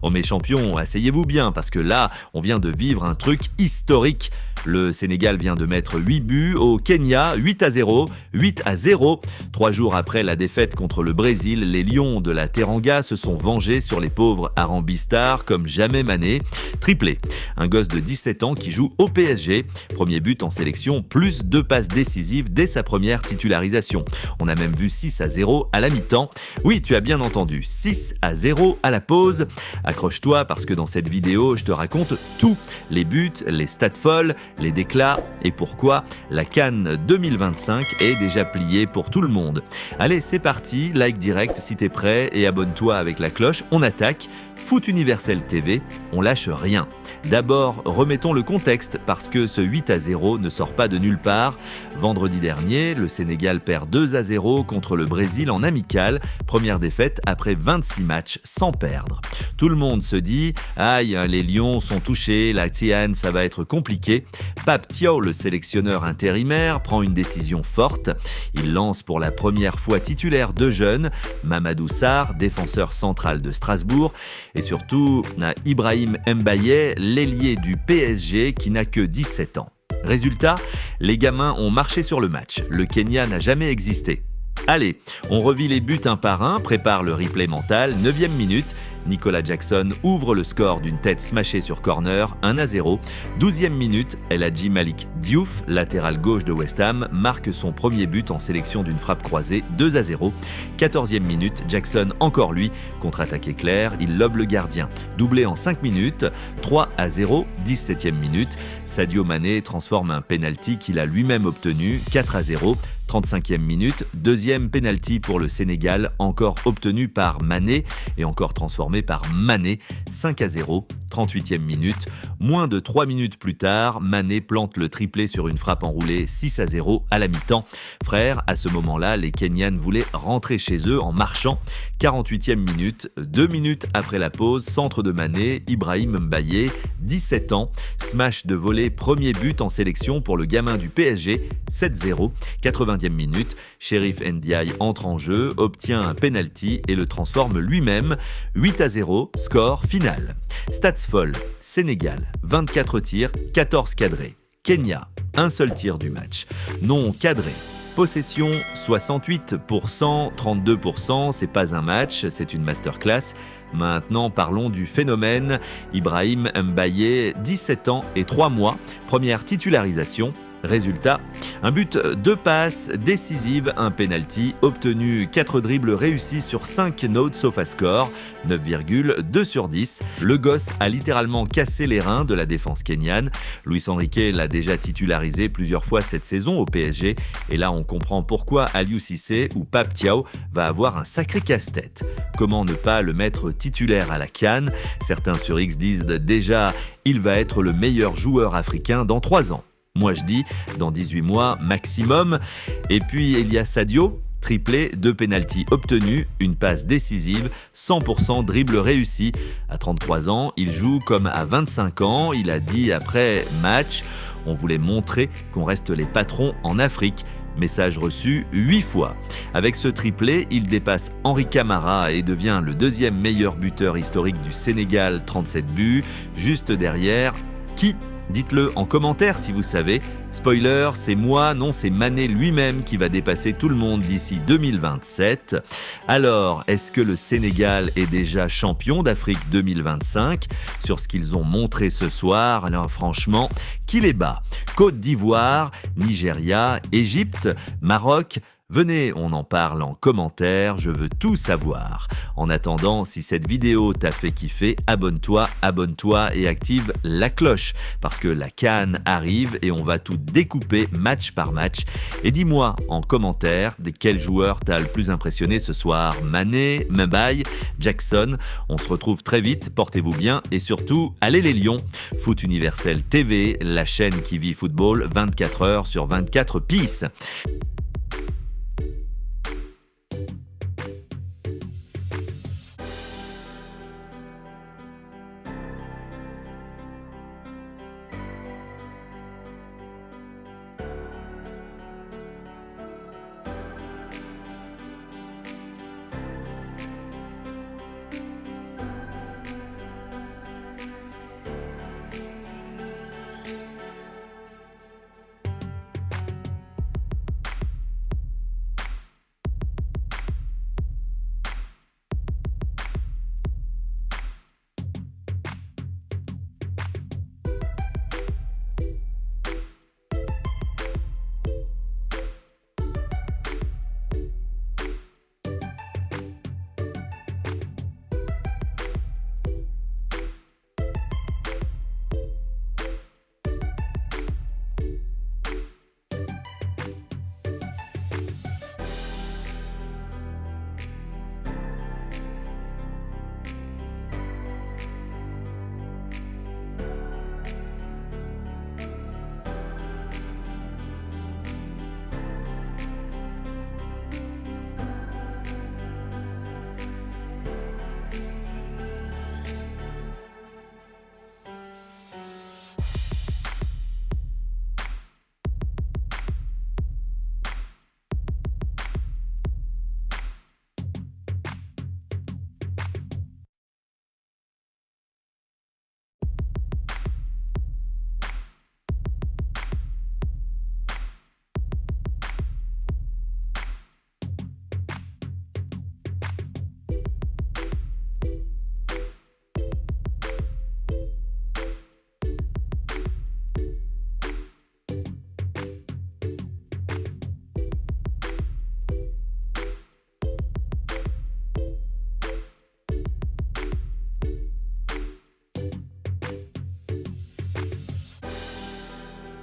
Oh mes champions, asseyez-vous bien parce que là, on vient de vivre un truc historique. Le Sénégal vient de mettre 8 buts au Kenya, 8-0, 8-0. 3 jours après la défaite contre le Brésil, les Lions de la Teranga se sont vengés sur les pauvres Arambistar comme jamais Mané. Triplé. Un gosse de 17 ans qui joue au PSG. Premier but en sélection, plus 2 passes décisives dès sa première titularisation. On a même vu 6-0 à la mi-temps. Oui, tu as bien entendu, 6-0 à la pause. Accroche-toi parce que dans cette vidéo, je te raconte tout. Les buts, les stats folles, les déclats et pourquoi la CAN 2025 est déjà pliée pour tout le monde. Allez, c'est parti, like direct si t'es prêt et abonne-toi avec la cloche, on attaque. Foot Universel TV, on lâche rien. D'abord, remettons le contexte parce que ce 8-0 ne sort pas de nulle part. Vendredi dernier, le Sénégal perd 2-0 contre le Brésil en amical, première défaite après 26 matchs sans perdre. Tout le monde se dit « Aïe, les Lions sont touchés, la Tian, ça va être compliqué ». Pape Thiaw, le sélectionneur intérimaire, prend une décision forte. Il lance pour la première fois titulaire 2 jeunes, Mamadou Sarr, défenseur central de Strasbourg, et surtout Ibrahim Mbaye, l'ailier du PSG qui n'a que 17 ans. Résultat, les gamins ont marché sur le match. Le Kenya n'a jamais existé. Allez, on revit les buts un par un, prépare le replay mental, 9e minute. Nicolas Jackson ouvre le score d'une tête smashée sur corner, 1-0. 12e minute, El Hadji Malick Diouf, latéral gauche de West Ham, marque son premier but en sélection d'une frappe croisée, 2-0. 14e minute, Jackson, encore lui, contre-attaque éclair, il lobe le gardien. Doublé en 5 minutes, 3-0. 17e minute, Sadio Mané transforme un penalty qu'il a lui-même obtenu, 4-0. 35e minute, deuxième penalty pour le Sénégal, encore obtenu par Mané et encore transformé par Mané, 5-0. 38e minute, moins de 3 minutes plus tard, Mané plante le triplé sur une frappe enroulée, 6-0 à la mi-temps. Frère, à ce moment-là, les Kenyans voulaient rentrer chez eux en marchant. 48e minute, 2 minutes après la pause, centre de Mané, Ibrahim Mbaye, 17 ans, smash de volée, premier but en sélection pour le gamin du PSG, 7-0. 80e minute, Chérif Ndiaye entre en jeu, obtient un penalty et le transforme lui-même, 8-0, score final. Stats folles, Sénégal, 24 tirs, 14 cadrés. Kenya, un seul tir du match. Non cadré. Possession 68%, 32%, c'est pas un match, c'est une masterclass. Maintenant, parlons du phénomène. Ibrahim Mbaye, 17 ans et 3 mois, première titularisation. Résultat, un but, 2 passes décisives, un penalty, obtenu 4 dribbles réussis sur 5 notes SofaScore, 9,2 sur 10. Le gosse a littéralement cassé les reins de la défense kenyane. Luis Enrique l'a déjà titularisé plusieurs fois cette saison au PSG. Et là, on comprend pourquoi Aliou Cissé ou Pape Thiaw va avoir un sacré casse-tête. Comment ne pas le mettre titulaire à la CAN? Certains sur X disent déjà « il va être le meilleur joueur africain dans 3 ans ». Moi je dis, dans 18 mois maximum. Et puis il y a Sadio, triplé, 2 pénaltys obtenus, une passe décisive, 100% dribble réussi. À 33 ans, il joue comme à 25 ans. Il a dit après match, on voulait montrer qu'on reste les patrons en Afrique. Message reçu 8 fois. Avec ce triplé, il dépasse Henri Camara et devient le 2e meilleur buteur historique du Sénégal, 37 buts. Juste derrière, qui ? Dites-le en commentaire si vous savez. Spoiler, c'est moi, non c'est Mané lui-même qui va dépasser tout le monde d'ici 2027. Alors, est-ce que le Sénégal est déjà champion d'Afrique 2025 ? Sur ce qu'ils ont montré ce soir, alors franchement, qui les bat ? Côte d'Ivoire, Nigeria, Égypte, Maroc ? Venez, on en parle en commentaire, je veux tout savoir. En attendant, si cette vidéo t'a fait kiffer, abonne-toi et active la cloche parce que la CAN arrive et on va tout découper match par match. Et dis-moi en commentaire de quel joueur t'as le plus impressionné ce soir. Mané, Mbaye, Jackson. On se retrouve très vite, portez-vous bien et surtout, allez les Lions. Foot Universel TV, la chaîne qui vit football 24 heures sur 24 peace.